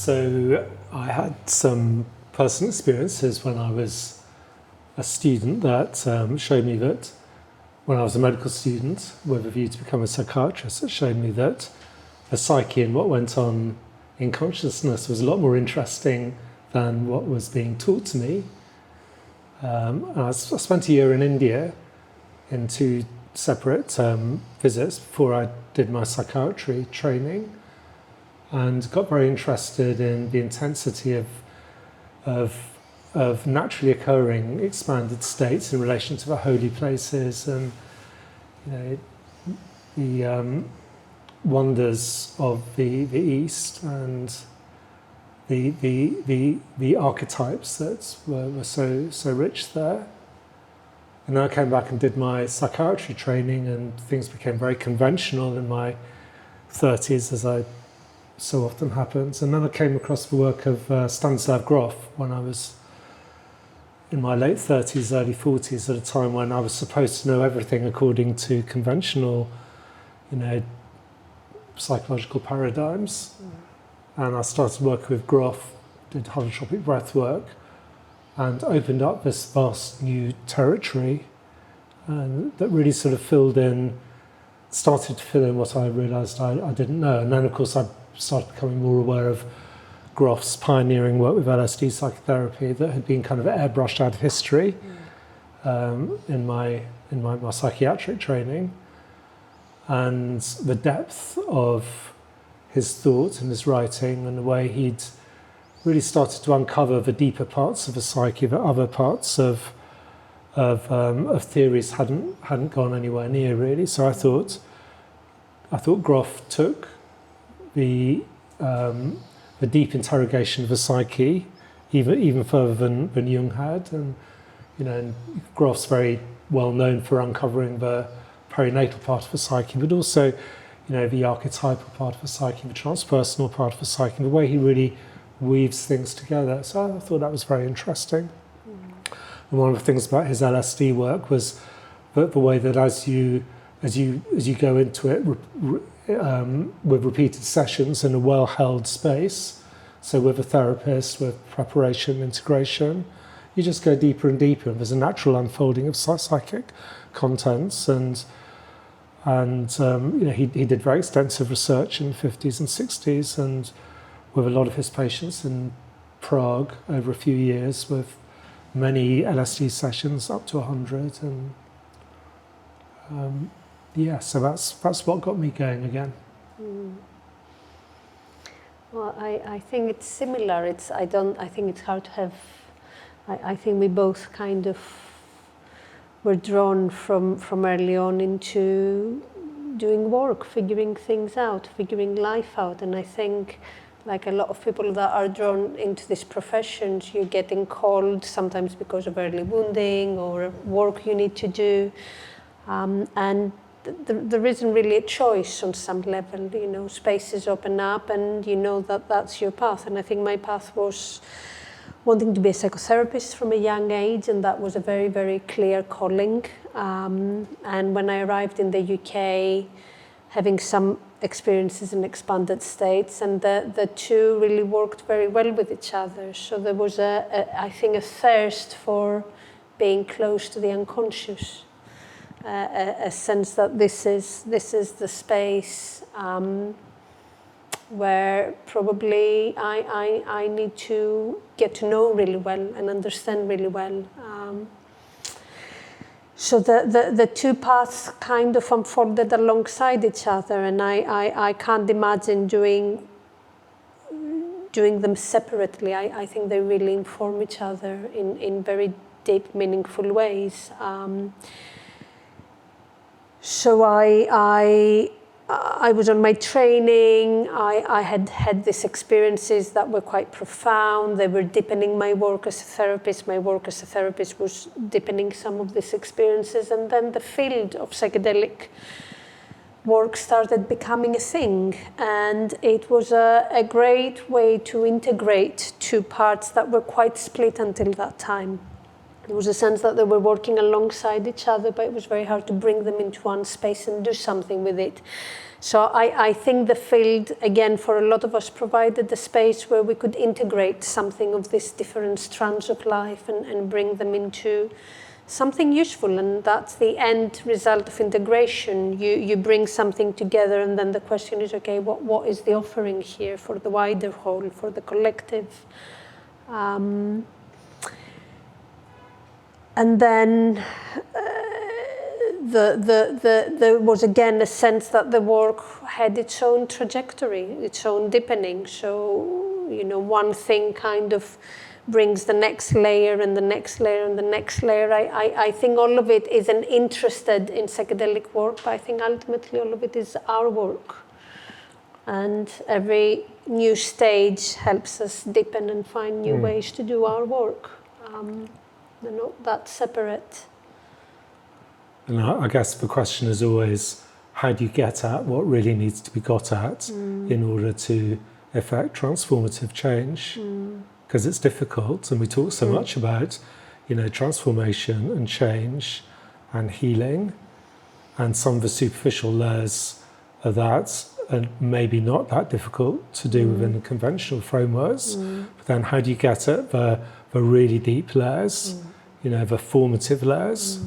So I had some personal experiences when I was a student that showed me that when I was a medical student with a view to become a psychiatrist, it showed me that the psyche and what went on in consciousness was a lot more interesting than what was being taught to me. I spent a year in India in 2 separate visits before I did my psychiatry training, and got very interested in the intensity of naturally occurring expanded states in relation to the holy places and the wonders of the East and the archetypes that were so rich there. And then I came back and did my psychiatry training, and things became very conventional in my 30s, as I so often happens. And then I came across the work of Stanislav Grof when I was in my late 30s, early 40s, at a time when I was supposed to know everything according to conventional, psychological paradigms. And I started working with Grof, did holotropic breath work, and opened up this vast new territory, and that really sort of started to fill in what I realised I didn't know. And then, of course, I started becoming more aware of Grof's pioneering work with LSD psychotherapy that had been kind of airbrushed out of history in my psychiatric training, and the depth of his thought and his writing and the way he'd really started to uncover the deeper parts of the psyche that other parts of theories hadn't gone anywhere near, really. So I thought Grof took the deep interrogation of the psyche even further than Jung had, and Grof's very well known for uncovering the perinatal part of the psyche, but also the archetypal part of the psyche, the transpersonal part of the psyche, the way he really weaves things together. So I thought that was very interesting. And one of the things about his LSD work was the way that as you go into it with repeated sessions in a well-held space, so with a therapist, with preparation, integration, you just go deeper and deeper, and there's a natural unfolding of psychic contents. And he did very extensive research in the 50s and 60s, and with a lot of his patients in Prague over a few years, with many LSD sessions up to 100, and so that's what got me going again. Well, I think it's similar. I think it's hard to have. I think we both kind of were drawn from early on into doing work, figuring things out, figuring life out, and I think, like a lot of people that are drawn into these professions, you're getting called sometimes because of early wounding or work you need to do, and there isn't really a choice on some level. Spaces open up, and that's your path. And I think my path was wanting to be a psychotherapist from a young age, and that was a very, very clear calling. And when I arrived in the UK, having some experiences in expanded states, and the two really worked very well with each other. So there was I think a thirst for being close to the unconscious, a sense that this is the space where probably I need to get to know really well and understand really well. So the two paths kind of unfolded alongside each other, and I can't imagine doing them separately. I think they really inform each other in very deep, meaningful ways. So I was on my training. I had these experiences that were quite profound. They were deepening my work as a therapist. My work as a therapist was deepening some of these experiences. And then the field of psychedelic work started becoming a thing. And it was a great way to integrate two parts that were quite split until that time. There was a sense that they were working alongside each other, but it was very hard to bring them into one space and do something with it. So I think the field, again, for a lot of us, provided a space where we could integrate something of these different strands of life and bring them into something useful. And that's the end result of integration. You bring something together, and then the question is, okay, what is the offering here for the wider whole, for the collective? And then there was again a sense that the work had its own trajectory, its own deepening. So, one thing kind of brings the next layer and the next layer and the next layer. I think all of it isn't interested in psychedelic work, but I think ultimately all of it is our work. And every new stage helps us deepen and find new ways to do our work. They're not that separate. And I guess the question is always, how do you get at what really needs to be got at in order to effect transformative change? Because it's difficult, and we talk so much about, transformation and change and healing, and some of the superficial layers of that are maybe not that difficult to do within the conventional frameworks. But then how do you get at the really deep layers, the formative layers?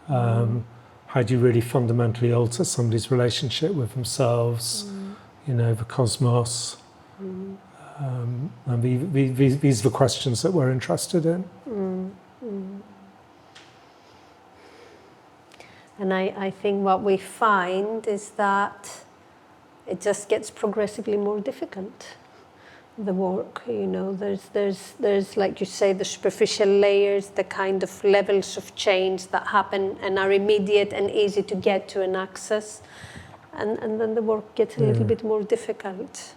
How do you really fundamentally alter somebody's relationship with themselves, the cosmos? And these are the questions that we're interested in. And I think what we find is that it just gets progressively more difficult, the work. There's like you say, the superficial layers, the kind of levels of change that happen and are immediate and easy to get to and access, and then the work gets a little bit more difficult.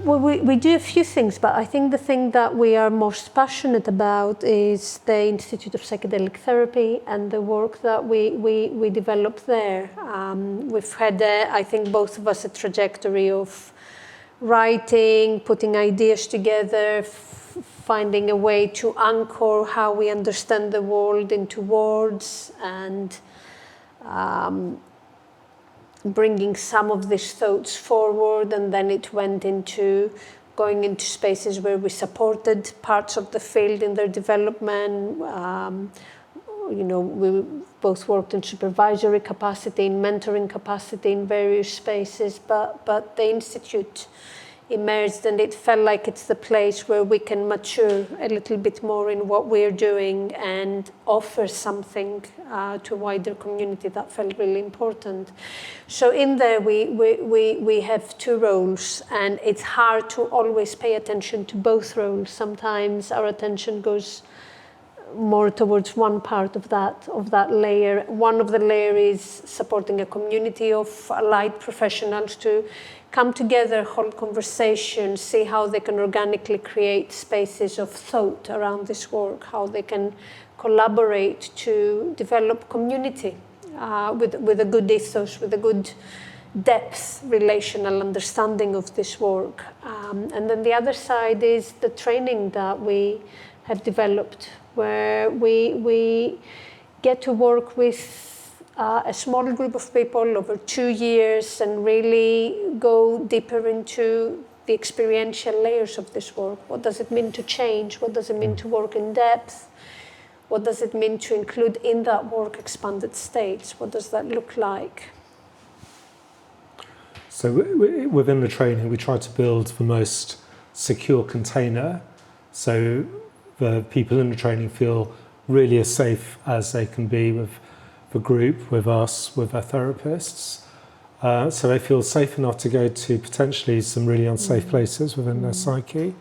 Well, we do a few things, but I think the thing that we are most passionate about is the Institute of Psychedelic Therapy and the work that we develop there. We've had, I think both of us, a trajectory of writing, putting ideas together, finding a way to anchor how we understand the world into words, and bringing some of these thoughts forward, and then it went into going into spaces where we supported parts of the field in their development. We both worked in supervisory capacity, in mentoring capacity in various spaces, but the Institute emerged, and it felt like it's the place where we can mature a little bit more in what we're doing and offer something to a wider community. That felt really important. So in there we have two roles, and it's hard to always pay attention to both roles. Sometimes our attention goes more towards one part of that layer. One of the layers is supporting a community of allied professionals to come together, hold conversations, see how they can organically create spaces of thought around this work, how they can collaborate to develop community with a good ethos, with a good depth, relational understanding of this work. And then the other side is the training that we have developed, where we get to work with a small group of people over 2 years and really go deeper into the experiential layers of this work. What does it mean to change? What does it mean to work in depth? What does it mean to include in that work expanded states? What does that look like? So within the training, we try to build the most secure container, so the people in the training feel really as safe as they can be with the group, with us, with our therapists. So they feel safe enough to go to potentially some really unsafe places within their psyche.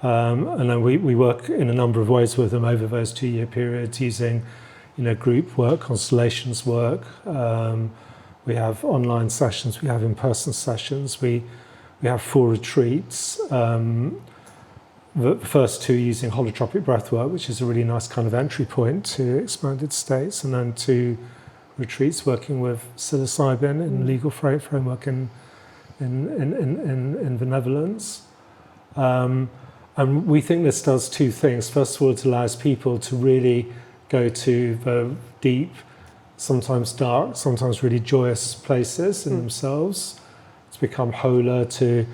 And then we work in a number of ways with them over those 2 year periods, using group work, constellations work. We have online sessions, we have in-person sessions, we have 4 retreats. The first 2 using holotropic breathwork, which is a really nice kind of entry point to expanded states, and then 2 retreats working with psilocybin in legal framework in in benevolence. And we think this does two things. First of all, it allows people to really go to the deep, sometimes dark, sometimes really joyous places in themselves, to become wholer, to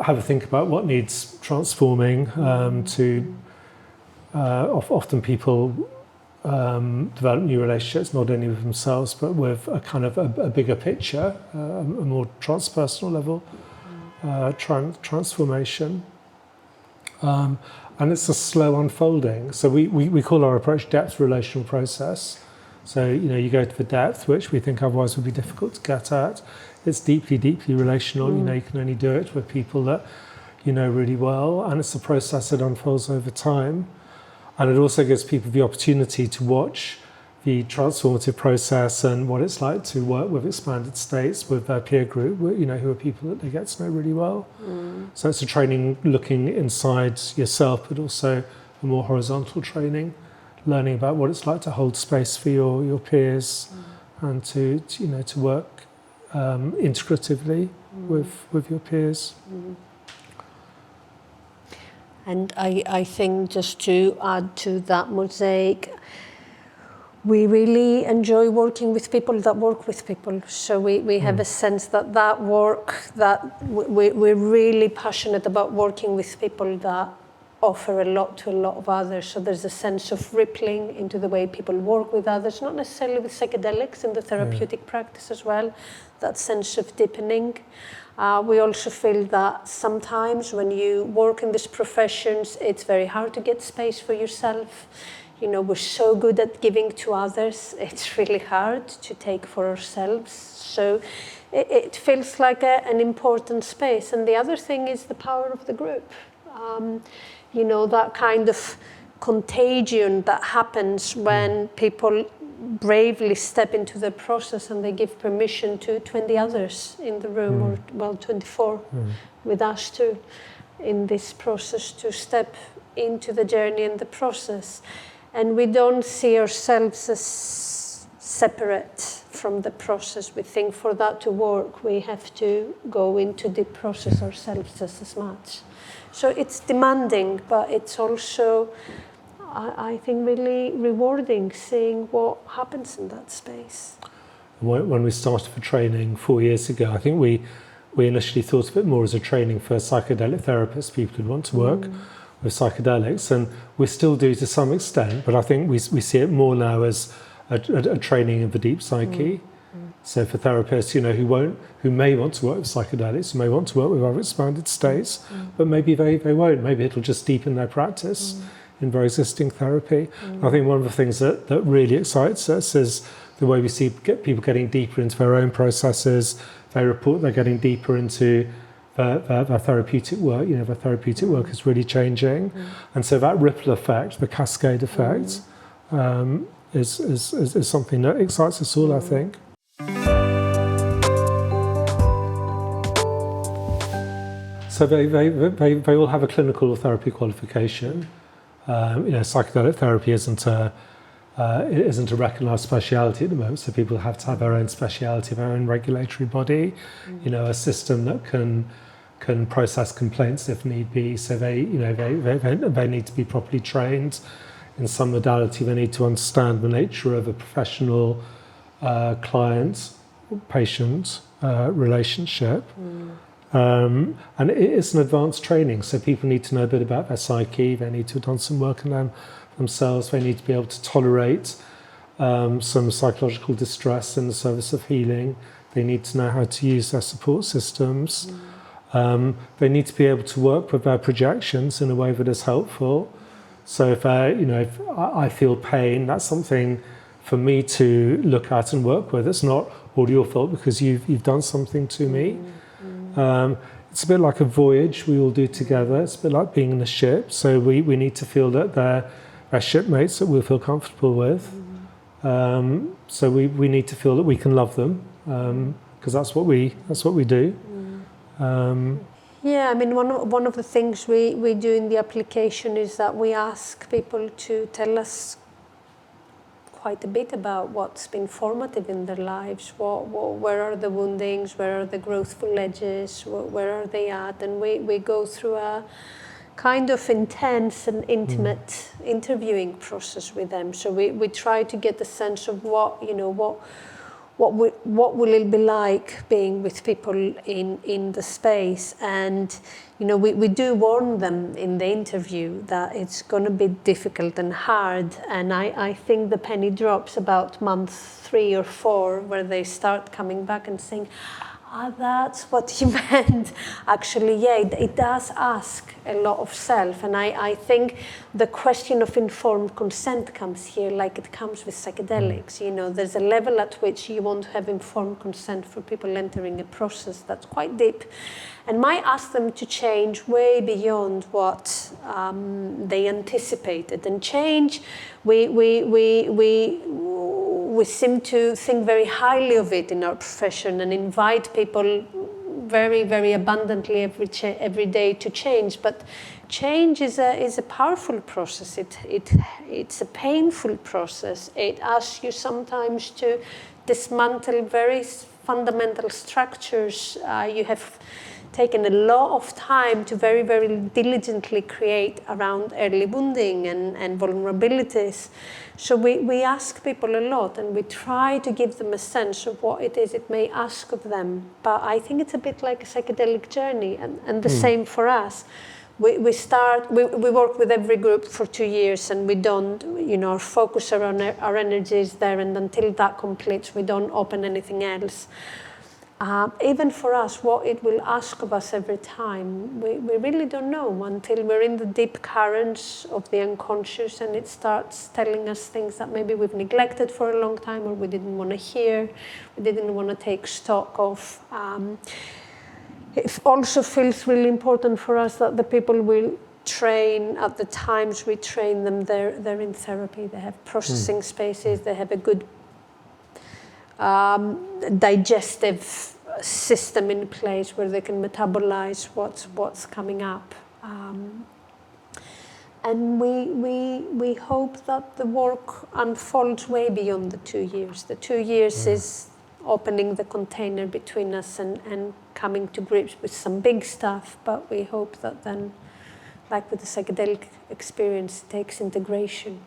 have a think about what needs transforming, often people develop new relationships, not only with themselves, but with a kind of a bigger picture, a more transpersonal level transformation. And it's a slow unfolding. So we call our approach depth relational process. So, you go to the depth, which we think otherwise would be difficult to get at. It's deeply, deeply relational. You can only do it with people that you know really well. And it's a process that unfolds over time. And it also gives people the opportunity to watch the transformative process and what it's like to work with expanded states with their peer group, who are people that they get to know really well. So it's a training looking inside yourself, but also a more horizontal training, learning about what it's like to hold space for your peers and to work integratively with your peers. And I think, just to add to that mosaic, we really enjoy working with people that work with people. So we have a sense that work, that we're really passionate about working with people that offer a lot to a lot of others. So there's a sense of rippling into the way people work with others, not necessarily with psychedelics in the therapeutic practice as well, that sense of deepening. We also feel that sometimes when you work in these professions, it's very hard to get space for yourself. We're so good at giving to others, it's really hard to take for ourselves. So it feels like an important space. And the other thing is the power of the group. That kind of contagion that happens when people bravely step into the process and they give permission to 20 others in the room, or 24 with us too, in this process, to step into the journey and the process. And we don't see ourselves as separate from the process. We think for that to work, we have to go into the process ourselves just as much. So it's demanding, but it's also, I think, really rewarding seeing what happens in that space. When we started the training 4 years ago, I think we initially thought of it more as a training for psychedelic therapists, people who want to work with psychedelics, and we still do to some extent, but I think we see it more now as a training of the deep psyche. So for therapists, who may want to work with psychedelics, who may want to work with other expanded states, but maybe they won't. Maybe it'll just deepen their practice in their existing therapy. I think one of the things that really excites us is the way we see people getting deeper into their own processes. They report they're getting deeper into their therapeutic work. Their therapeutic work is really changing. And so that ripple effect, the cascade effect, is something that excites us all, I think. So they all have a clinical therapy qualification. Psychedelic therapy isn't a recognised speciality at the moment, so people have to have their own speciality, their own regulatory body, a system that can process complaints if need be. So they need to be properly trained in some modality. They need to understand the nature of a professional client-patient relationship. And it is an advanced training, so people need to know a bit about their psyche, they need to have done some work on themselves, they need to be able to tolerate some psychological distress in the service of healing, they need to know how to use their support systems, they need to be able to work with their projections in a way that is helpful. So if I feel pain, that's something for me to look at and work with. It's not all your fault because you've done something to me. It's a bit like a voyage we all do together. It's a bit like being in a ship. So we need to feel that they're shipmates that we'll feel comfortable with. So we need to feel that we can love them because that's what we do. Yeah, I mean, one of the things we do in the application is that we ask people to tell us quite a bit about what's been formative in their lives, where are the woundings, where are the growthful edges, where are they at, and we go through a kind of intense and intimate interviewing process with them. So we try to get a sense of what will it be like being with people in the space. And we do warn them in the interview that it's going to be difficult and hard, and I think the penny drops about month 3 or 4 where they start coming back and saying, that's what you meant. Actually, yeah, it does ask a lot of self. And I think the question of informed consent comes here, like it comes with psychedelics. There's a level at which you want to have informed consent for people entering a process that's quite deep, and might ask them to change way beyond what they anticipated. And change, we seem to think very highly of it in our profession and invite people very, very abundantly every day to change. But change is a powerful process. It's a painful process. It asks you sometimes to dismantle very fundamental structures. You have taken a lot of time to very, very diligently create around early wounding and vulnerabilities. So we ask people a lot, and we try to give them a sense of what it is it may ask of them. But I think it's a bit like a psychedelic journey, and the same for us. We work with every group for 2 years, and we don't, our focus around our energy is there, and until that completes, we don't open anything else. Even for us, what it will ask of us every time, we really don't know until we're in the deep currents of the unconscious, and it starts telling us things that maybe we've neglected for a long time, or we didn't want to hear, we didn't want to take stock of. It also feels really important for us that the people will train at the times we train them, they're in therapy, they have processing spaces, they have a good digestive system in place where they can metabolize what's coming up. And we hope that the work unfolds way beyond the 2 years. The 2 years is opening the container between us and coming to grips with some big stuff, but we hope that then, like with the psychedelic experience, it takes integration.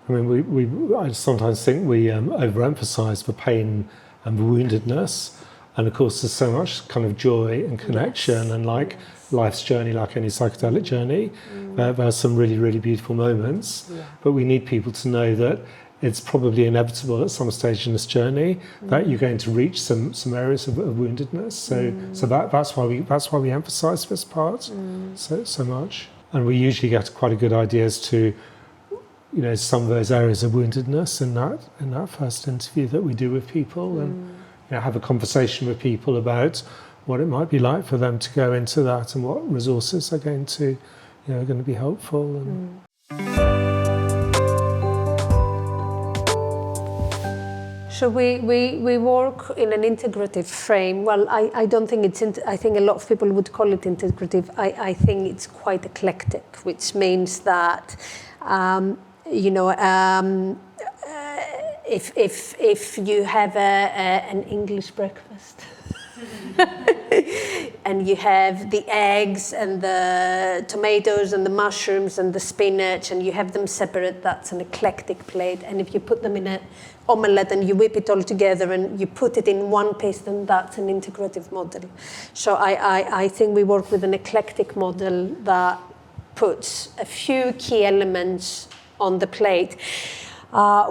I mean, I sometimes think we overemphasize the pain and the woundedness, and of course there's so much kind of joy and connection, and like life's journey, like any psychedelic journey, there are some really, really beautiful moments, but we need people to know that it's probably inevitable at some stage in this journey that you're going to reach some areas of woundedness. So that's why we emphasize this part so much, and we usually get quite a good idea as to some of those areas of woundedness in that first interview that we do with people, and have a conversation with people about what it might be like for them to go into that, and what resources are going to be helpful. And So we work in an integrative frame. Well, I don't think I think a lot of people would call it integrative. I think it's quite eclectic, which means that if you have an English breakfast and you have the eggs and the tomatoes and the mushrooms and the spinach, and you have them separate, that's an eclectic plate. And if you put them in an omelette and you whip it all together and you put it in one piece, then that's an integrative model. So I think we work with an eclectic model that puts a few key elements on the plate.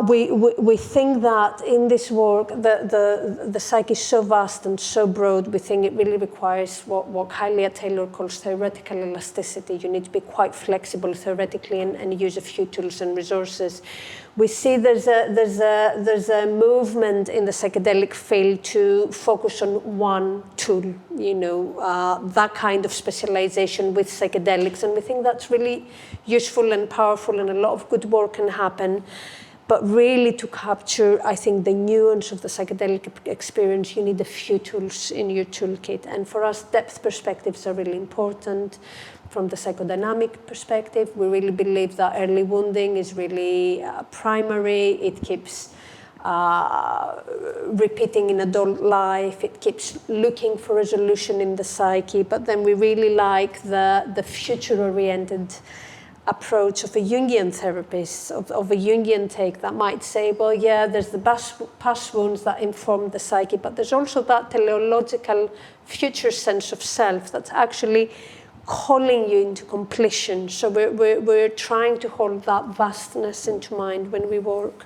We think that in this work, the psyche is so vast and so broad, we think it really requires what Hylia Taylor calls theoretical elasticity. You need to be quite flexible theoretically and use a few tools and resources. We see there's a movement in the psychedelic field to focus on one tool, that kind of specialization with psychedelics, and we think that's really useful and powerful, and a lot of good work can happen. But really, to capture, I think, the nuance of the psychedelic experience, you need a few tools in your toolkit. And for us, depth perspectives are really important. from the psychodynamic perspective. We really believe that early wounding is really primary. It keeps repeating in adult life. It keeps looking for resolution in the psyche. But then we really like the future-oriented approach of a Jungian therapist, of a Jungian take that might say, well, yeah, there's the past wounds that inform the psyche, but there's also that teleological future sense of self that's actually calling you into completion. So we're trying to hold that vastness into mind when we work.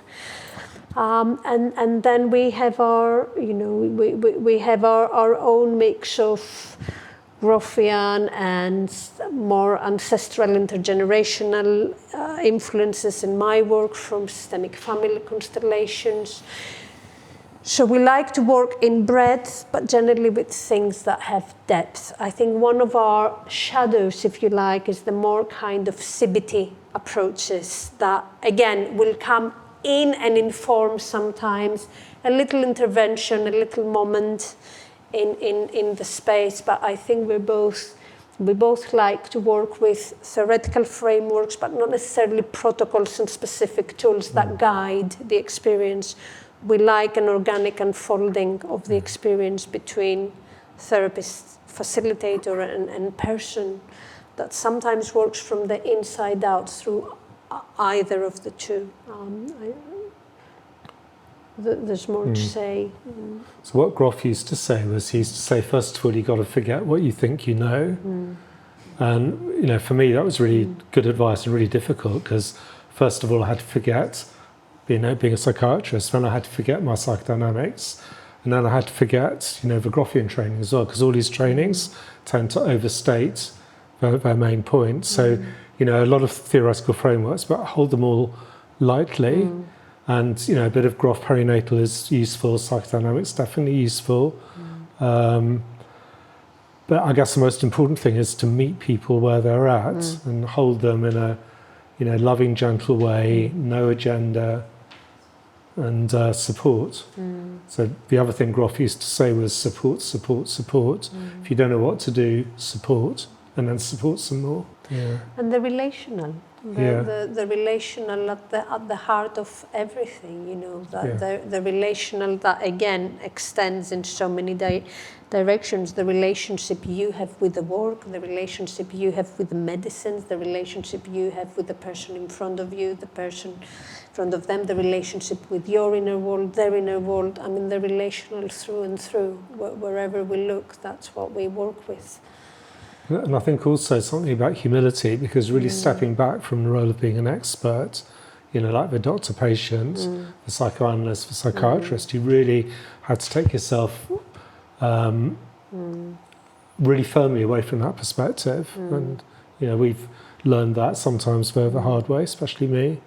And then we have our, we have our own mix of Groffian and more ancestral intergenerational influences in my work from systemic family constellations. So we like to work in breadth, but generally with things that have depth. I think one of our shadows, if you like, is the more kind of CBT approaches that, again, will come in and inform sometimes a little intervention, a little moment in the space. But I think we both like to work with theoretical frameworks, but not necessarily protocols and specific tools that guide the experience. We like an organic unfolding of the experience between therapist, facilitator, and person that sometimes works from the inside out through either of the two. There's more to say. So what Groff used to say was, he used to say, first of all, you've got to forget what you think you know. And, for me, that was really good advice and really difficult, because first of all, I had to forget, being a psychiatrist, then I had to forget my psychodynamics, and then I had to forget, the Groffian training as well, because all these trainings tend to overstate their main point. So, a lot of theoretical frameworks, but hold them all lightly. And, a bit of Groff perinatal is useful, psychodynamics definitely useful. But I guess the most important thing is to meet people where they're at and hold them in a, loving, gentle way, no agenda, and support. So the other thing Groff used to say was support, support, support. If you don't know what to do, support, and then support some more. Yeah. And the relational. The relational at the heart of everything, the relational that, again, extends in so many directions. The relationship you have with the work, the relationship you have with the medicines, the relationship you have with the person in front of you, the person in front of them, the relationship with your inner world, their inner world. I mean, the relational through and through. Wherever we look, that's what we work with. And I think also something about humility, because really stepping back from the role of being an expert, like the doctor-patient, the psychoanalyst, the psychiatrist, you really had to take yourself really firmly away from that perspective. And, we've learned that sometimes the hard way, especially me.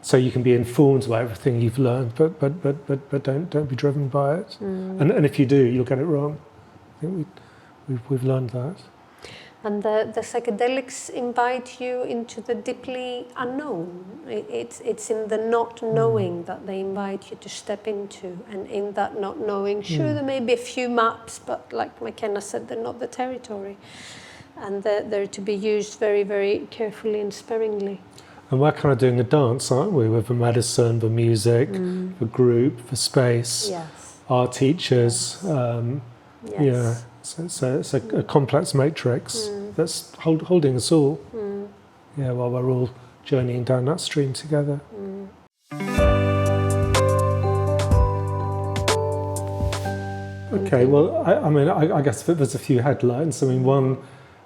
So you can be informed by everything you've learned, but don't be driven by it. And if you do, you'll get it wrong. I think we've learned that. And the psychedelics invite you into the deeply unknown. It's in the not knowing that they invite you to step into. And in that not knowing, sure, there may be a few maps, but like McKenna said, they're not the territory. And they're to be used very, very carefully and sparingly. And we're kind of doing a dance, aren't we? With the medicine, the music, the group, the space, our teachers. Yeah. So it's a complex matrix that's holding us all. While we're all journeying down that stream together. Okay, well, I guess there's a few headlines. One,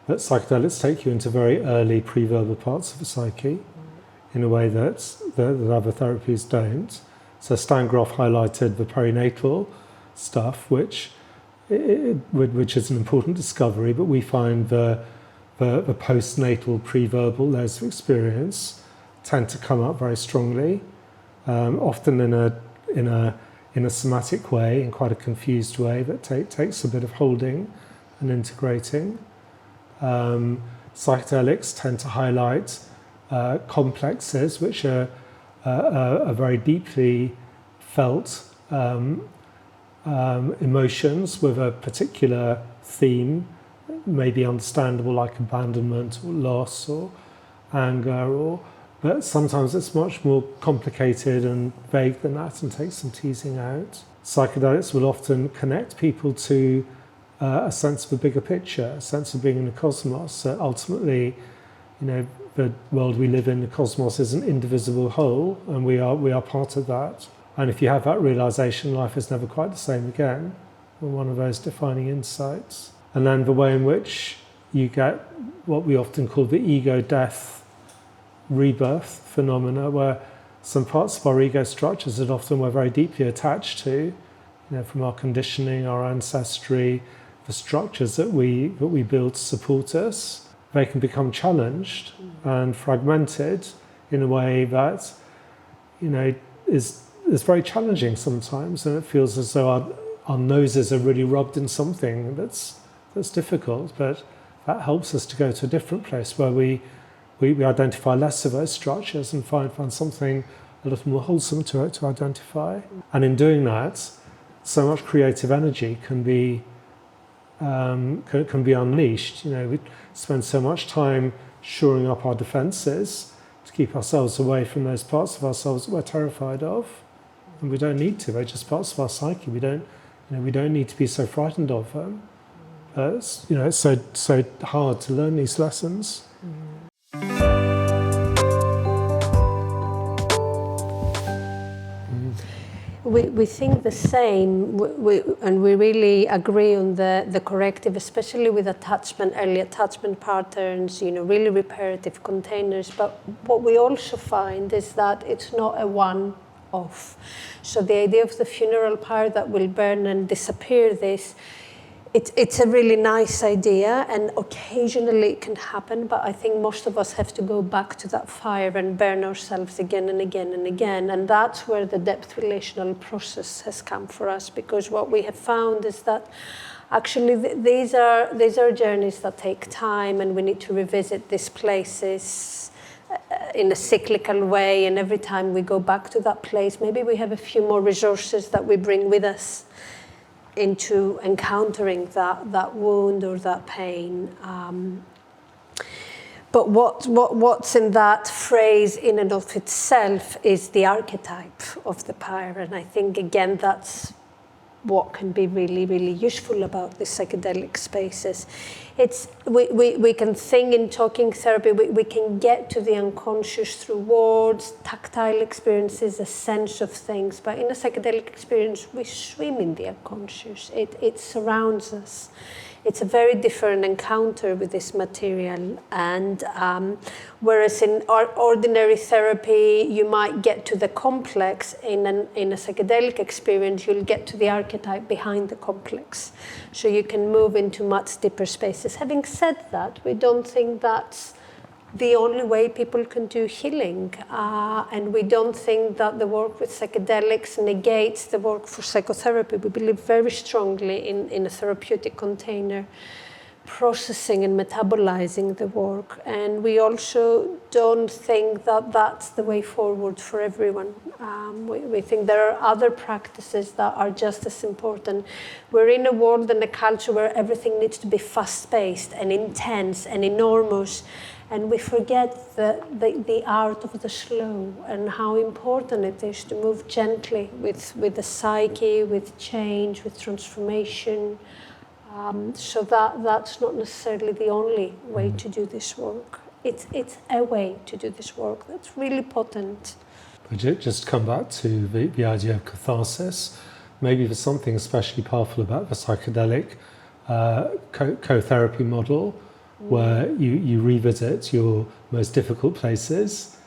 that psychedelics take you into very early pre-verbal parts of the psyche in a way that other therapies don't. So Stan Groff highlighted the perinatal stuff, which is an important discovery, but we find the postnatal pre-verbal layers of experience tend to come up very strongly, often in a somatic way, in quite a confused way that takes a bit of holding and integrating. Psychedelics tend to highlight complexes which are very deeply felt emotions with a particular theme may be understandable, like abandonment or loss or anger, but sometimes it's much more complicated and vague than that and takes some teasing out. Psychedelics will often connect people to a sense of a bigger picture, a sense of being in the cosmos. So ultimately, the world we live in, the cosmos, is an indivisible whole, and we are part of that. And if you have that realization, life is never quite the same again. One of those defining insights. And then the way in which you get what we often call the ego death rebirth phenomena, where some parts of our ego structures that often we're very deeply attached to, from our conditioning, our ancestry, the structures that we build to support us, they can become challenged and fragmented in a way that, is very challenging sometimes, and it feels as though our noses are really rubbed in something that's difficult, but that helps us to go to a different place where we identify less of those structures and find something a little more wholesome to identify. And in doing that, so much creative energy can be unleashed. We spend so much time shoring up our defences to keep ourselves away from those parts of ourselves that we're terrified of, and we don't need to. They're just parts of our psyche. We don't need to be so frightened of them. It's so hard to learn these lessons. We think the same, and we really agree on the corrective, especially with early attachment patterns, really reparative containers. But what we also find is that it's not a one-off. So the idea of the funeral pyre that will burn and disappear it's a really nice idea, and occasionally it can happen, but I think most of us have to go back to that fire and burn ourselves again and again and again. And that's where the depth relational process has come for us, because what we have found is that actually these are journeys that take time, and we need to revisit these places in a cyclical way, and every time we go back to that place, maybe we have a few more resources that we bring with us into encountering that wound or that pain. But what's in that phrase in and of itself is the archetype of the pyre. And I think, again, that's what can be really, really useful about the psychedelic spaces. We can think in talking therapy, we can get to the unconscious through words, tactile experiences, a sense of things. But in a psychedelic experience, we swim in the unconscious. It surrounds us. It's a very different encounter with this material. And whereas in ordinary therapy, you might get to the complex, in a psychedelic experience, you'll get to the archetype behind the complex. So you can move into much deeper spaces. Having said that, we don't think that's the only way people can do healing. And we don't think that the work with psychedelics negates the work for psychotherapy. We believe very strongly in a therapeutic container, processing and metabolizing the work. And we also don't think that that's the way forward for everyone. We think there are other practices that are just as important. We're in a world and a culture where everything needs to be fast-paced and intense and enormous. And we forget the art of the slow and how important it is to move gently with the psyche, with change, with transformation. So that's not necessarily the only way to do this work. It's a way to do this work that's really potent. But just come back to the idea of catharsis. Maybe there's something especially powerful about the psychedelic co-therapy model, where you revisit your most difficult places,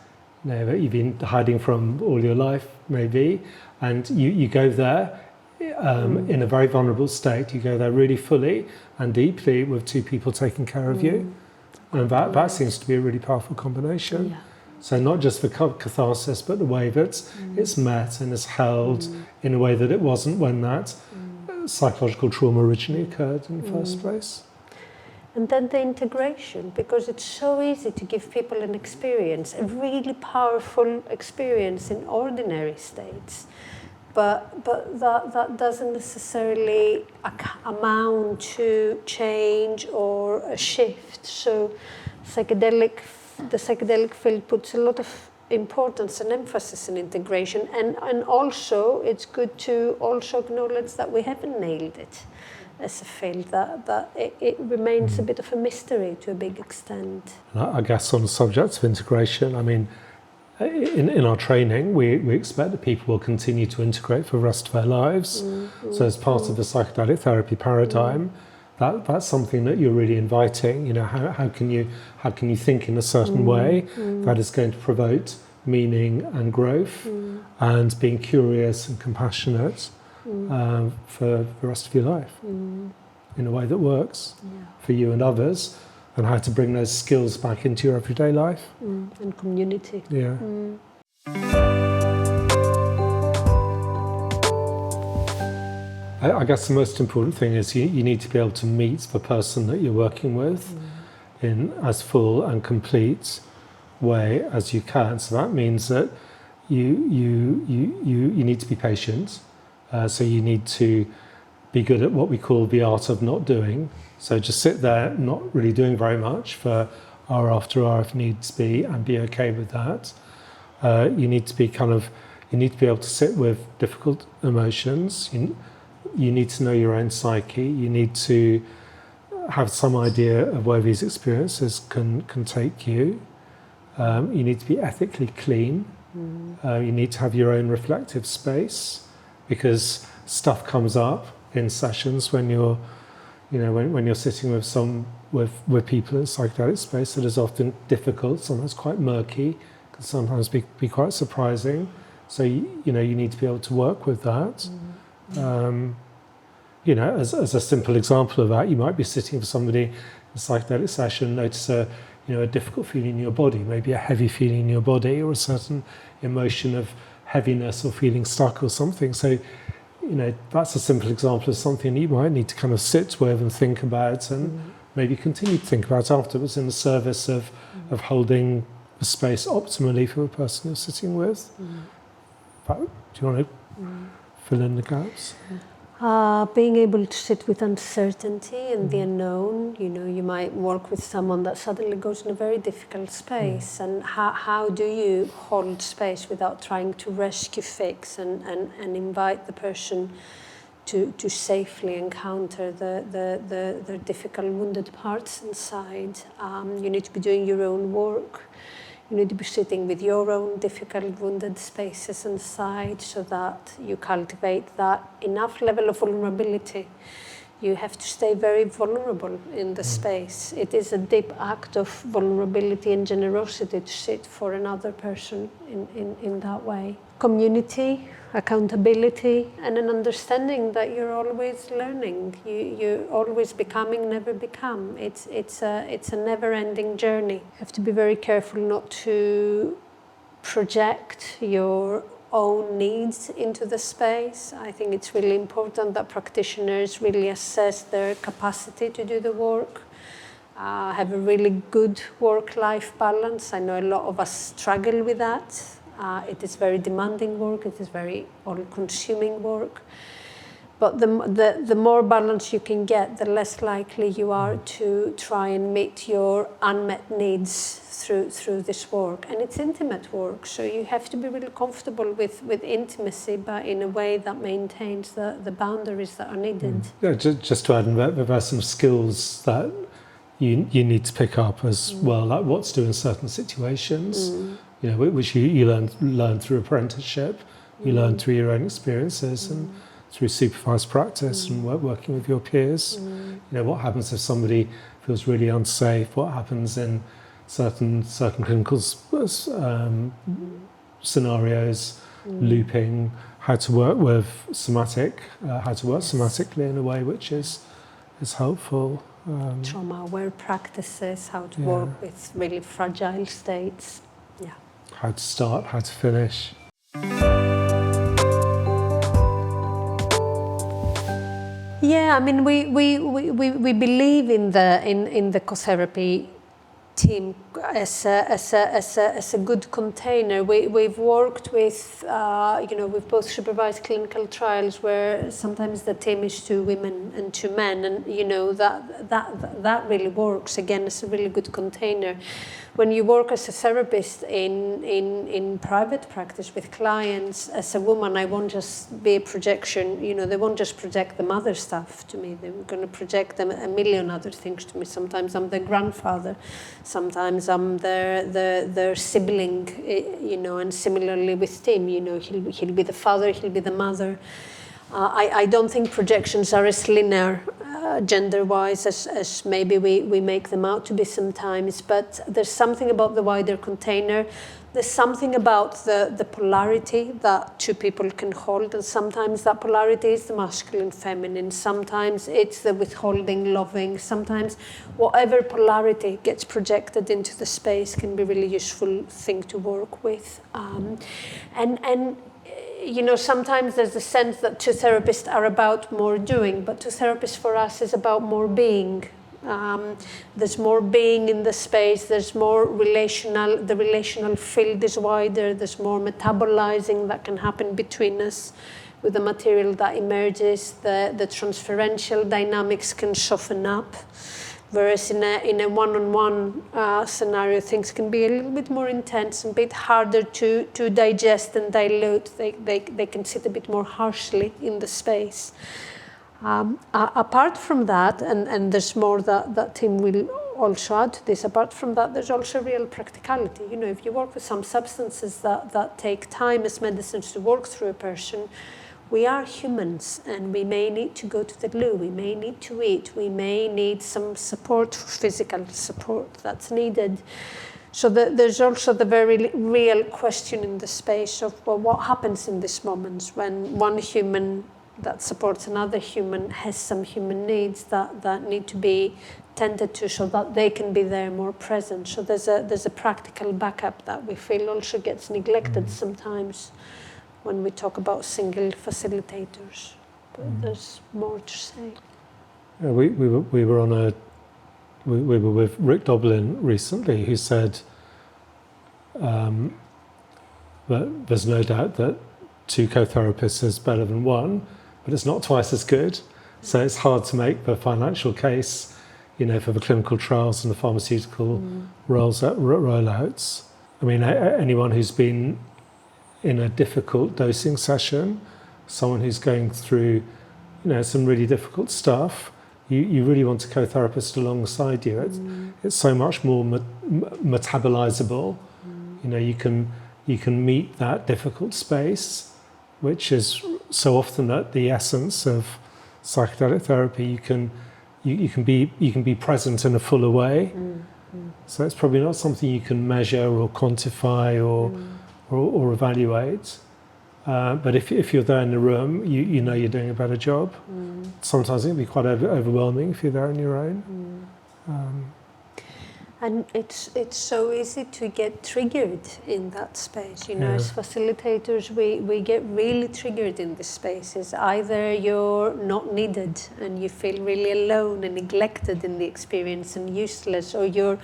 that you've been hiding from all your life, maybe, and you go there in a very vulnerable state. You go there really fully and deeply with two people taking care of you, and that seems to be a really powerful combination. Yeah. So not just the catharsis, but the way that it's met and is held in a way that it wasn't when that psychological trauma originally occurred in the first place. And then the integration, because it's so easy to give people an experience, a really powerful experience in ordinary states. but that doesn't necessarily amount to change or a shift. So the psychedelic field puts a lot of importance and emphasis in integration, and also it's good to also acknowledge that we haven't nailed it as a field, that it remains a bit of a mystery to a big extent. I guess on the subject of integration, I mean, in our training, we expect that people will continue to integrate for the rest of their lives. So as part of the psychedelic therapy paradigm, that's something that you're really inviting. You know, how can you think in a certain way that is going to promote meaning and growth, and being curious and compassionate for the rest of your life in a way that works for you and others, and how to bring those skills back into your everyday life and community. Yeah. I guess the most important thing is you need to be able to meet the person that you're working with in as full and complete way as you can. So that means that you need to be patient. So you need to be good at what we call the art of not doing. So just sit there, not really doing very much for hour after hour if needs be, and be okay with that. You need to be able to sit with difficult emotions. You need to know your own psyche. You need to have some idea of where these experiences can take you. You need to be ethically clean. You need to have your own reflective space, because stuff comes up in sessions when you're sitting with people in psychedelic space that is often difficult, sometimes quite murky, can sometimes be quite surprising. So you need to be able to work with that. As a simple example of that, you might be sitting with somebody in a psychedelic session, notice a difficult feeling in your body, maybe a heavy feeling in your body, or a certain emotion of heaviness or feeling stuck or something. So, that's a simple example of something that you might need to kind of sit with and think about, and maybe continue to think about afterwards in the service of holding the space optimally for the person you're sitting with. Do you want to fill in the gaps? Being able to sit with uncertainty and the unknown. You might work with someone that suddenly goes in a very difficult space, and how do you hold space without trying to rescue, fix, and invite the person to safely encounter the difficult, wounded parts inside. You need to be doing your own work. You need to be sitting with your own difficult, wounded spaces inside, so that you cultivate that enough level of vulnerability. You have to stay very vulnerable in the space. It is a deep act of vulnerability and generosity to sit for another person in that way. Community, accountability, and an understanding that you're always learning. You're always becoming, never become. It's a never-ending journey. You have to be very careful not to project your own needs into the space. I think it's really important that practitioners really assess their capacity to do the work, have a really good work-life balance. I know a lot of us struggle with that. It is very demanding work, it is very all-consuming work. But the more balance you can get, the less likely you are to try and meet your unmet needs through this work. And it's intimate work, so you have to be really comfortable with intimacy, but in a way that maintains the boundaries that are needed. Yeah, just to add, there are some skills that you need to pick up as well, like what to do in certain situations, which you learn through apprenticeship, you learn through your own experiences and through supervised practice and working with your peers. What happens if somebody feels really unsafe? What happens in certain clinical scenarios? Looping, how to work with how to work somatically in a way which is helpful. Trauma-aware practices, how to work with really fragile states. Yeah. How to start, how to finish. Yeah, I mean, we believe in the ecotherapy team as a good container. We've worked with, we've both supervised clinical trials where sometimes the team is 2 women and 2 men, and that really works. Again, it's a really good container. When you work as a therapist in private practice with clients, as a woman, I won't just be a projection. They won't just project the mother stuff to me. They're going to project them a million other things to me. Sometimes I'm their grandfather, sometimes I'm their sibling, and similarly with Tim, he'll be the father, he'll be the mother. I don't think projections are as linear gender-wise as maybe we make them out to be sometimes, but there's something about the wider container. There's something about the polarity that 2 people can hold, and sometimes that polarity is the masculine, feminine, sometimes it's the withholding, loving, sometimes whatever polarity gets projected into the space can be a really useful thing to work with. Sometimes there's a sense that 2 therapists are about more doing, but 2 therapists for us is about more being. There's more being in the space, there's more the relational field is wider, there's more metabolizing that can happen between us with the material that emerges, the transferential dynamics can soften up. Whereas in a one-on-one scenario, things can be a little bit more intense and a bit harder to digest and dilute. They can sit a bit more harshly in the space. Apart from that, and there's more that Tim will also add to this, apart from that, there's also real practicality. If you work with some substances that take time as medicines to work through a person, we are humans, and we may need to go to the loo, we may need to eat, we may need some support, physical support that's needed. So there's also the very real question in the space of, well, what happens in these moments when one human that supports another human has some human needs that need to be tended to so that they can be there more present. So there's a practical backup that we feel also gets neglected sometimes when we talk about single facilitators, but there's more to say. Yeah, we were with Rick Doblin recently, who said that there's no doubt that 2 co-therapists is better than 1, but it's not twice as good. So it's hard to make the financial case, for the clinical trials and the pharmaceutical rollouts. I mean, anyone who's been in a difficult dosing session, someone who's going through, some really difficult stuff, you really want a co-therapist alongside you. It's so much more metabolizable. You can meet that difficult space, which is so often at the essence of psychedelic therapy. You can be present in a fuller way. So it's probably not something you can measure or quantify or evaluate. But if you're there in the room, you know you're doing a better job. Sometimes it can be quite overwhelming if you're there on your own. And it's so easy to get triggered in that space. As facilitators, we get really triggered in this spaces. Either you're not needed and you feel really alone and neglected in the experience and useless, or you're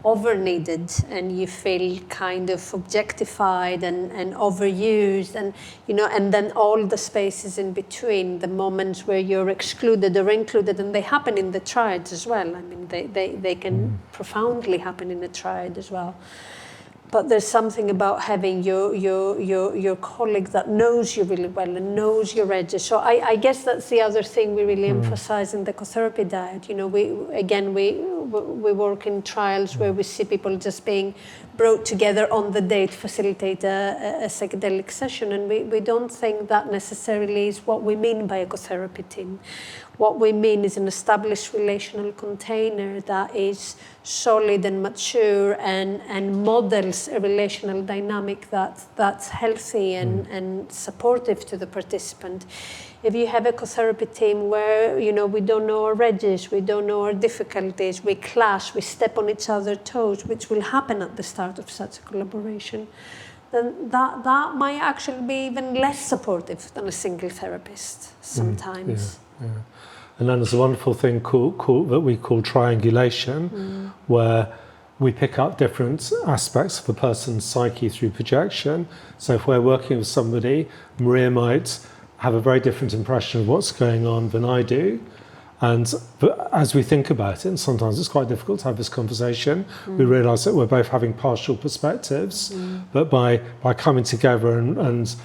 over-needed and you feel kind of objectified and overused, and and then all the spaces in between, the moments where you're excluded or included, and they happen in the triads as well. I mean, they can profoundly happen in the triad as well. But there's something about having your colleague that knows you really well and knows your edges. So I guess that's the other thing we really emphasize in the ecotherapy diet. We work in trials where we see people just being brought together on the day to facilitate a psychedelic session, and we don't think that necessarily is what we mean by ecotherapy team. What we mean is an established relational container that is solid and mature and models a relational dynamic that's healthy and supportive to the participant. If you have a ecotherapy team where we don't know our edges, we don't know our difficulties, we clash, we step on each other's toes, which will happen at the start of such a collaboration, then that might actually be even less supportive than a single therapist sometimes. Yeah. And then there's a wonderful thing that we call triangulation, where we pick up different aspects of a person's psyche through projection. So if we're working with somebody, Maria might have a very different impression of what's going on than I do. But as we think about it, and sometimes it's quite difficult to have this conversation, we realise that we're both having partial perspectives, but by coming together and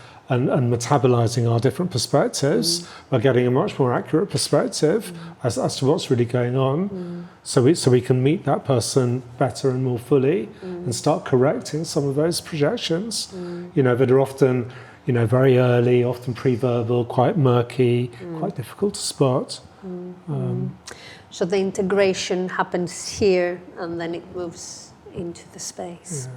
metabolising our different perspectives, we're getting a much more accurate perspective as to what's really going on, so we can meet that person better and more fully and start correcting some of those projections, that are often, very early, often pre-verbal, quite murky, quite difficult to spot. So the integration happens here and then it moves into the space.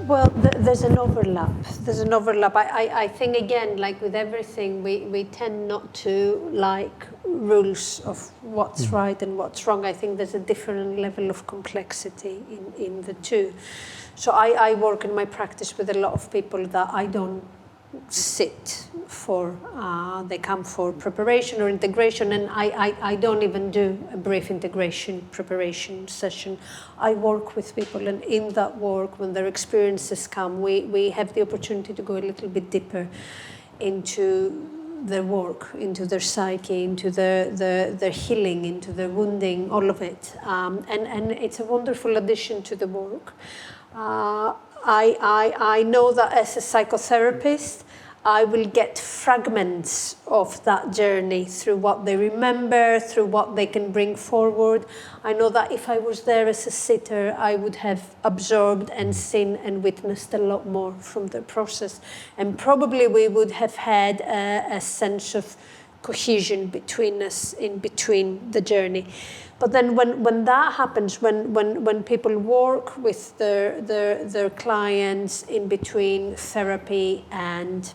Well, there's an overlap. I think, again, like with everything, we tend not to like rules of what's right and what's wrong. I think there's a different level of complexity in the two. So I work in my practice with a lot of people that I don't sit for, they come for preparation or integration, and I don't even do a brief integration preparation session. I work with people, and in that work, when their experiences come, we have the opportunity to go a little bit deeper into their work, into their psyche, into their healing, into their wounding, all of it. And it's a wonderful addition to the work. I know that as a psychotherapist, I will get fragments of that journey through what they remember, through what they can bring forward. I know that if I was there as a sitter, I would have absorbed and seen and witnessed a lot more from the process. And probably we would have had a sense of cohesion between us in between the journey. But then when that happens, when people work with their clients in between therapy and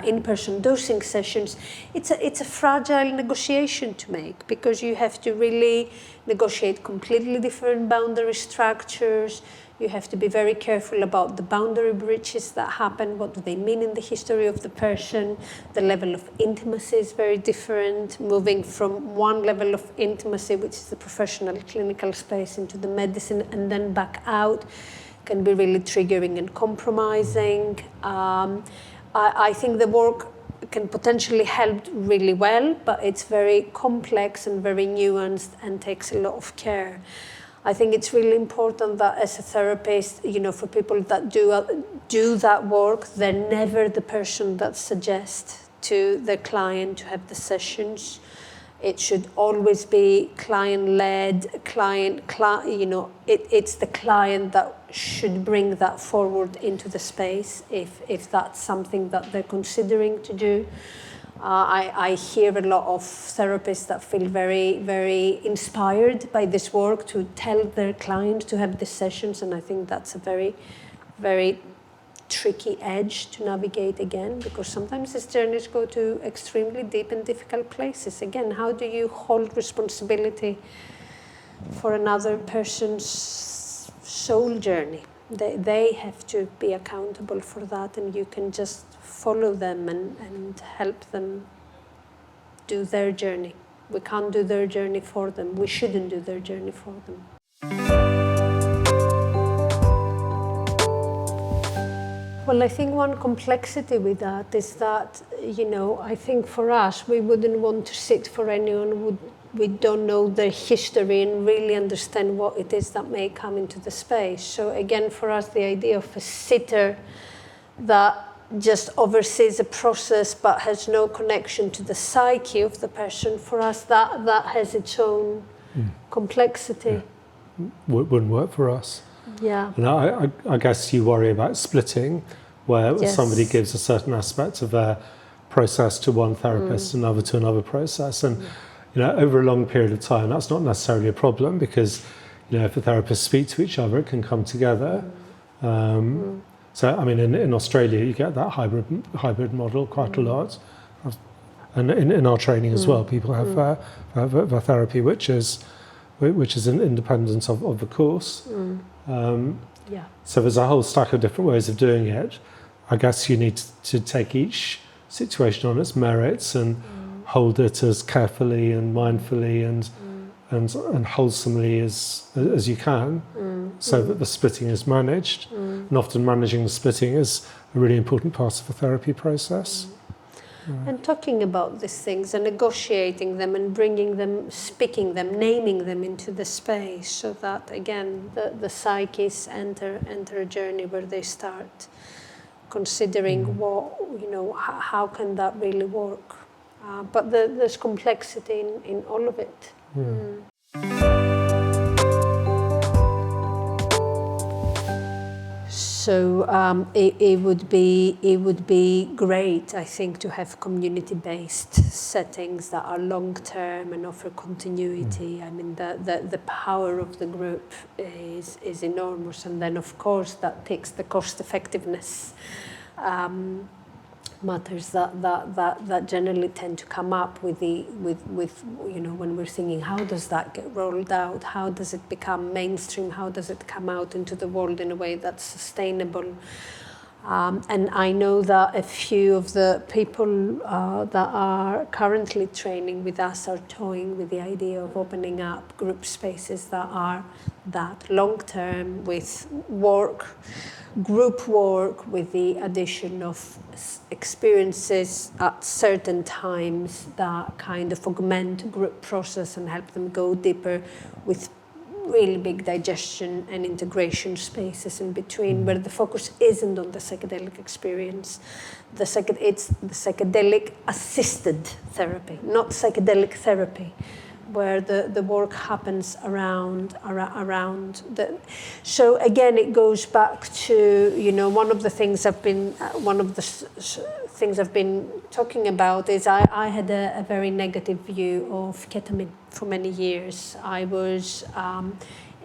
in-person dosing sessions, it's a fragile negotiation to make, because you have to really negotiate completely different boundary structures. You have to be very careful about the boundary breaches that happen. What do they mean in the history of the person? The level of intimacy is very different. Moving from one level of intimacy, which is the professional clinical space, into the medicine and then back out, can be really triggering and compromising. I think the work can potentially help really well, but it's very complex and very nuanced and takes a lot of care. I think it's really important that as a therapist, for people that do that work, they're never the person that suggests to the client to have the sessions. It should always be client-led, it's the client that should bring that forward into the space if that's something that they're considering to do. I hear a lot of therapists that feel very, very inspired by this work to tell their clients to have the sessions, and I think that's a very, very tricky edge to navigate again, because sometimes these journeys go to extremely deep and difficult places. Again, how do you hold responsibility for another person's soul journey? They have to be accountable for that, and you can just follow them and help them do their journey. We can't do their journey for them. We shouldn't do their journey for them. Well, I think one complexity with that is that, I think for us, we wouldn't want to sit for anyone we don't know their history and really understand what it is that may come into the space. So again, for us, the idea of a sitter that just oversees a process but has no connection to the psyche of the person, for us, that has its own complexity. Yeah. Wouldn't work for us. Yeah. And I guess you worry about splitting, where somebody gives a certain aspect of their process to one therapist, another to another process. And over a long period of time, that's not necessarily a problem, because if the therapists speak to each other, it can come together. So, I mean, in Australia, you get that hybrid model quite a lot. And in our training as well, people have the therapy, which is independent of the course. So there's a whole stack of different ways of doing it. I guess you need to take each situation on its merits and hold it as carefully and mindfully and wholesomely as you can, so that the splitting is managed. And often managing the splitting is a really important part of the therapy process. And talking about these things and negotiating them and bringing them, speaking them, naming them into the space, so that again the psyches enter a journey where they start considering what, how can that really work. But there's complexity in all of it. So it would be great, I think, to have community-based settings that are long-term and offer continuity. I mean, the power of the group is enormous, and then of course that takes the cost-effectiveness matters that generally tend to come up with when we're thinking, how does that get rolled out? How does it become mainstream? How does it come out into the world in a way that's sustainable? And I know that a few of the people that are currently training with us are toying with the idea of opening up group spaces that are that long-term, with group work with the addition of experiences at certain times that kind of augment group process and help them go deeper, with really big digestion and integration spaces in between, where the focus isn't on the psychedelic experience. It's the psychedelic assisted therapy, not psychedelic therapy, where the work happens around the. So again, it goes back to one of the things I've been talking about is I had a very negative view of ketamine for many years. I was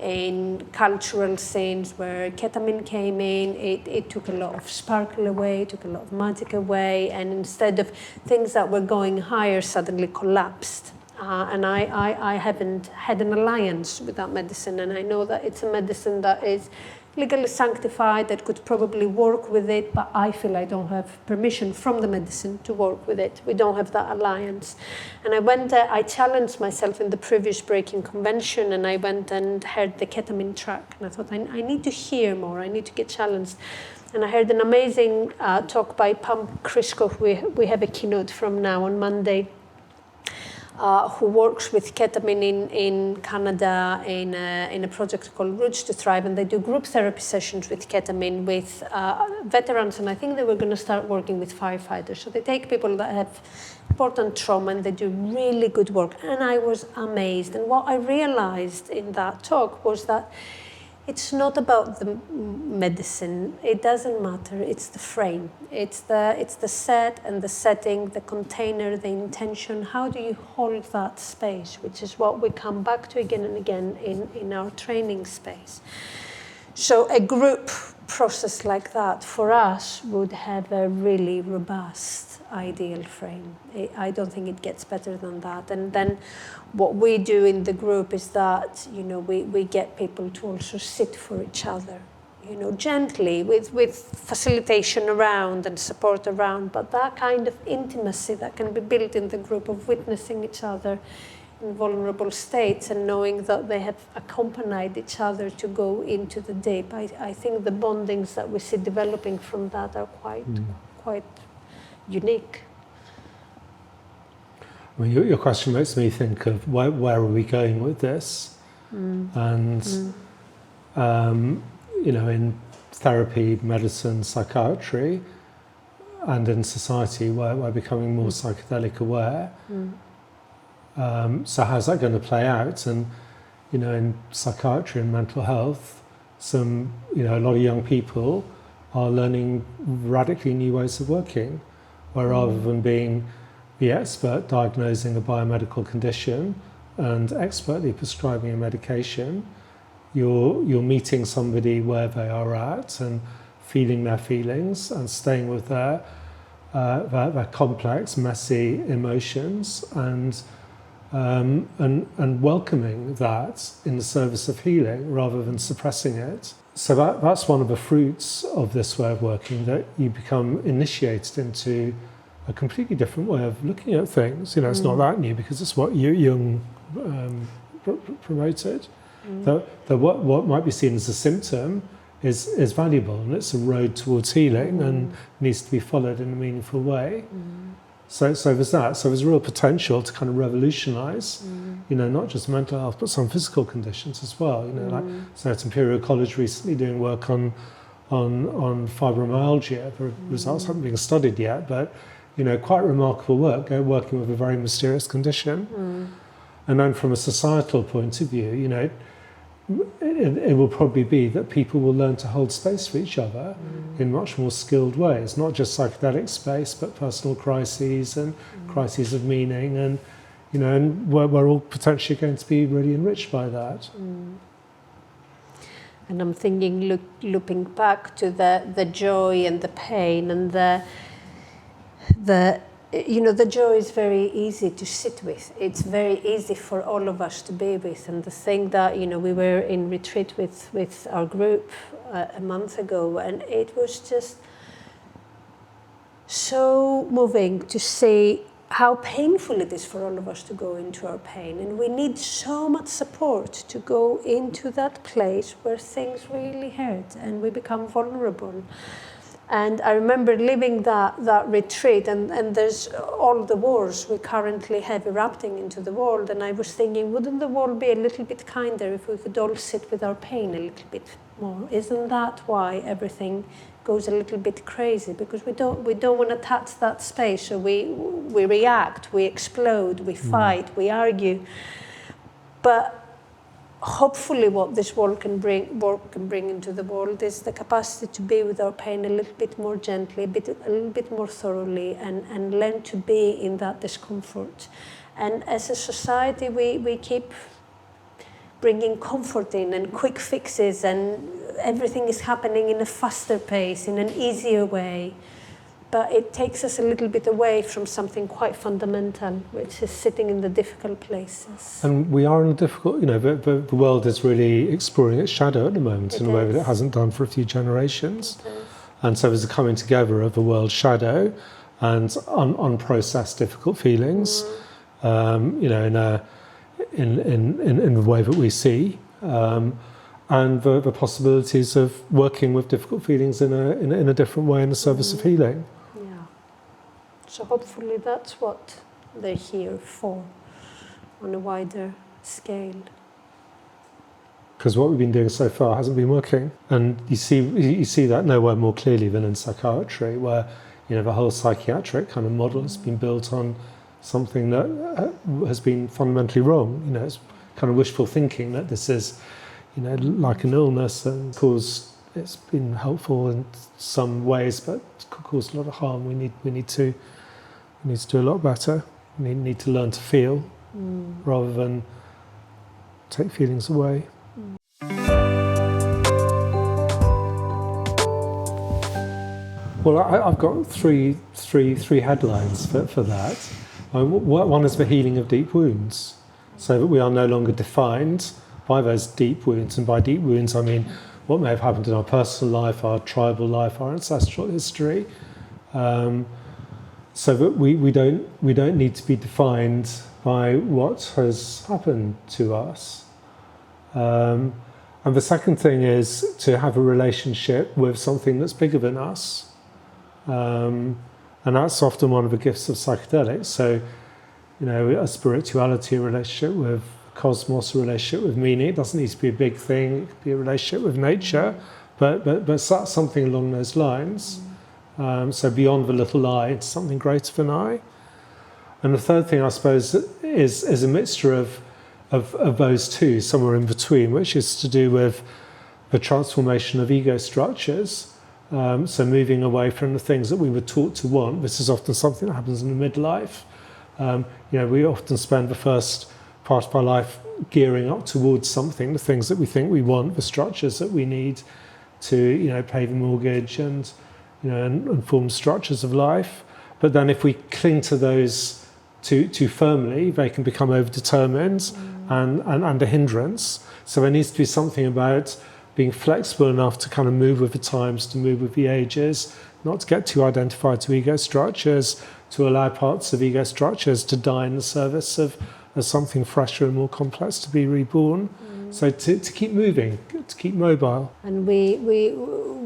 in cultural scenes where ketamine came in, it took a lot of sparkle away, took a lot of magic away, and instead of things that were going higher suddenly collapsed. And I haven't had an alliance with that medicine, and I know that it's a medicine that is legally sanctified, that could probably work with it, but I feel I don't have permission from the medicine to work with it. We don't have that alliance. And I went there, I challenged myself in the previous breaking convention, and I went and heard the ketamine track, and I thought, I need to hear more, I need to get challenged. And I heard an amazing talk by Pam Crisco, who we have a keynote from now on Monday, who works with ketamine in Canada in a project called Roots to Thrive, and they do group therapy sessions with ketamine with veterans, and I think they were going to start working with firefighters. So they take people that have important trauma and they do really good work, and I was amazed. And what I realized in that talk was that it's not about the medicine. It doesn't matter. It's the frame. It's the set and the setting, the container, the intention. How do you hold that space? Which is what we come back to again and again in our training space. So a group process like that for us would have a really robust ideal frame. I don't think it gets better than that. And then what we do in the group is that, we get people to also sit for each other, gently with facilitation around and support around, but that kind of intimacy that can be built in the group of witnessing each other in vulnerable states and knowing that they have accompanied each other to go into the deep. I think the bondings that we see developing from that are quite unique. I mean, your question makes me think of where are we going with this? And, in therapy, medicine, psychiatry, and in society, we're becoming more psychedelic aware. So how's that going to play out? And, in psychiatry and mental health, a lot of young people are learning radically new ways of working, where rather than being the expert diagnosing a biomedical condition and expertly prescribing a medication, you're meeting somebody where they are at and feeling their feelings and staying with their complex, messy emotions and welcoming that in the service of healing rather than suppressing it. So that's one of the fruits of this way of working, that you become initiated into a completely different way of looking at things. You know, it's not that new because it's what Jung promoted. That what might be seen as a symptom is valuable, and it's a road towards healing and needs to be followed in a meaningful way. So there's that. So there's real potential to kind of revolutionise, you know, not just mental health but some physical conditions as well. You know, like so at Imperial College recently doing work on fibromyalgia. The results haven't been studied yet, but you know, quite remarkable work. They're working with a very mysterious condition. And then from a societal point of view, you know, it will probably be that people will learn to hold space for each other in much more skilled ways, not just psychedelic space, but personal crises and crises of meaning, and you know, and we're all potentially going to be really enriched by that. And I'm thinking, looping back to the joy and the pain and the you know, the joy is very easy to sit with. It's very easy for all of us to be with. And the thing that, you know, we were in retreat with our group a month ago, and it was just so moving to see how painful it is for all of us to go into our pain. And we need so much support to go into that place where things really hurt and we become vulnerable. And I remember leaving that retreat, and there's all the wars we currently have erupting into the world, and I was thinking, wouldn't the world be a little bit kinder if we could all sit with our pain a little bit more? Isn't that why everything goes a little bit crazy? Because we don't want to touch that space, so we react, we explode, we fight, we argue. But hopefully what this work can bring into the world is the capacity to be with our pain a little bit more gently, a little bit more thoroughly, and learn to be in that discomfort. And as a society, we keep bringing comfort in and quick fixes, and everything is happening in a faster pace, in an easier way. But it takes us a little bit away from something quite fundamental, which is sitting in the difficult places. And we are in a difficult, you know, the world is really exploring its shadow at the moment in a way that it hasn't done for a few generations. And so there's a coming together of the world's shadow and unprocessed difficult feelings, you know, in the way that we see, and the possibilities of working with difficult feelings in a different way in the service of healing. So hopefully that's what they're here for, on a wider scale. Because what we've been doing so far hasn't been working, and you see that nowhere more clearly than in psychiatry, where you know the whole psychiatric kind of model has been built on something that has been fundamentally wrong. You know, it's kind of wishful thinking that this is, you know, like an illness, and it's been helpful in some ways, but could cause a lot of harm. We need to do a lot better. We need to learn to feel rather than take feelings away. Well, I've got three headlines for that. One is the healing of deep wounds, so that we are no longer defined by those deep wounds. And by deep wounds, I mean what may have happened in our personal life, our tribal life, our ancestral history, so that we don't need to be defined by what has happened to us. And the second thing is to have a relationship with something that's bigger than us. And that's often one of the gifts of psychedelics. So, you know, a spirituality, a relationship with cosmos, a relationship with meaning. It doesn't need to be a big thing. It could be a relationship with nature, but something along those lines. So beyond the little I, it's something greater than I. And the third thing, I suppose, is a mixture of those two, somewhere in between, which is to do with the transformation of ego structures. So moving away from the things that we were taught to want. This is often something that happens in the midlife. You know, we often spend the first part of our life gearing up towards something, the things that we think we want, the structures that we need to, you know, pay the mortgage and, you know, and form structures of life. But then if we cling to those too firmly, they can become overdetermined and a hindrance. So there needs to be something about being flexible enough to kind of move with the times, to move with the ages, not to get too identified to ego structures, to allow parts of ego structures to die in the service of something fresher and more complex to be reborn. So to keep moving, to keep mobile. And we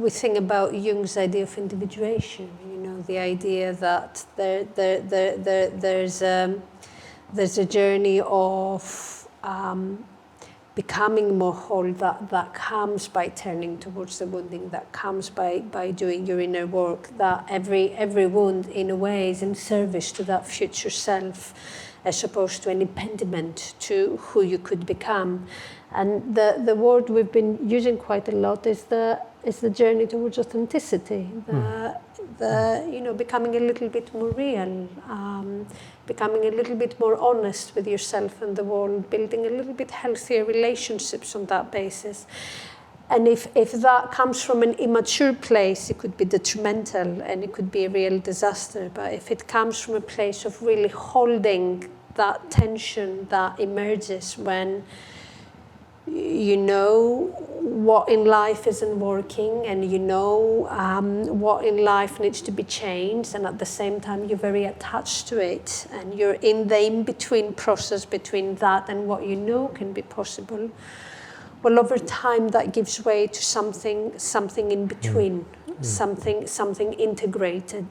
think about Jung's idea of individuation, you know, the idea that there's a journey of becoming more whole that comes by turning towards the wounding, that comes by doing your inner work, that every wound in a way is in service to that future self, as opposed to an impediment to who you could become. And the word we've been using quite a lot is the journey towards authenticity, you know, becoming a little bit more real, becoming a little bit more honest with yourself and the world, building a little bit healthier relationships on that basis. And if that comes from an immature place, it could be detrimental and it could be a real disaster. But if it comes from a place of really holding that tension that emerges when you know what in life isn't working, and you know what in life needs to be changed, and at the same time you're very attached to it, and you're in the in-between process between that and what you know can be possible. Well, over time that gives way to something in between, something integrated.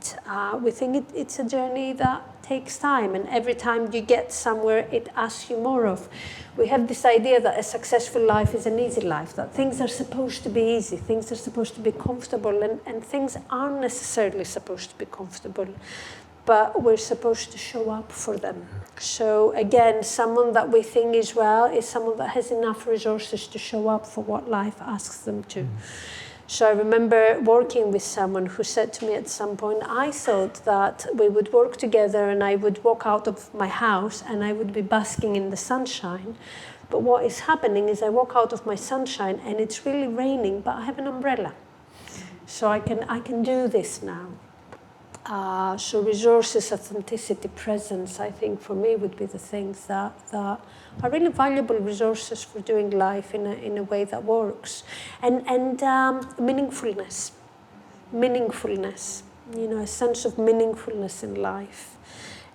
We think it's a journey that takes time, and every time you get somewhere, it asks you more of. We have this idea that a successful life is an easy life, that things are supposed to be easy, things are supposed to be comfortable, and things aren't necessarily supposed to be comfortable, but we're supposed to show up for them. So again, someone that we think is well is someone that has enough resources to show up for what life asks them to. So I remember working with someone who said to me at some point, I thought that we would work together and I would walk out of my house and I would be basking in the sunshine. But what is happening is I walk out of my sunshine and it's really raining, but I have an umbrella. So I can do this now. So resources, authenticity, presence, I think for me would be the things that are really valuable resources for doing life in a way that works. And meaningfulness, you know, a sense of meaningfulness in life.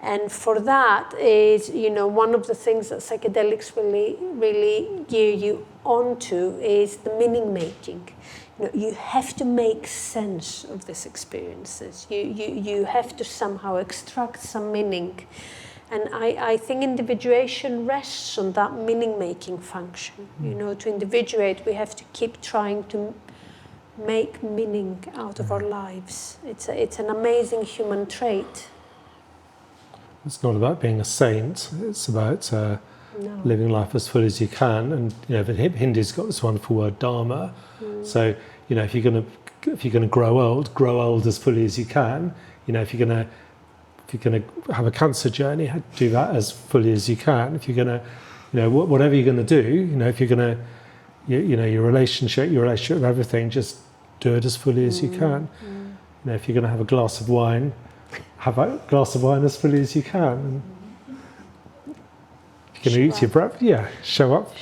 And for that is, you know, one of the things that psychedelics really gear you onto is the meaning making. You know, you have to make sense of these experiences. You have to somehow extract some meaning. And I think individuation rests on that meaning-making function. You know, to individuate, we have to keep trying to make meaning out of our lives. It's an amazing human trait. It's not about being a saint. It's about living life as fully as you can. And you know, the Hindu's got this wonderful word, dharma. So you know, if you're gonna grow old as fully as you can. You know, if you're gonna have a cancer journey, do that as fully as you can. If you're gonna, you know, whatever you're gonna do, you know, if you're gonna, you know, your relationship with everything, just do it as fully as you can. You know, if you're gonna have a glass of wine, have a glass of wine as fully as you can. And if you're gonna eat your breakfast, show up.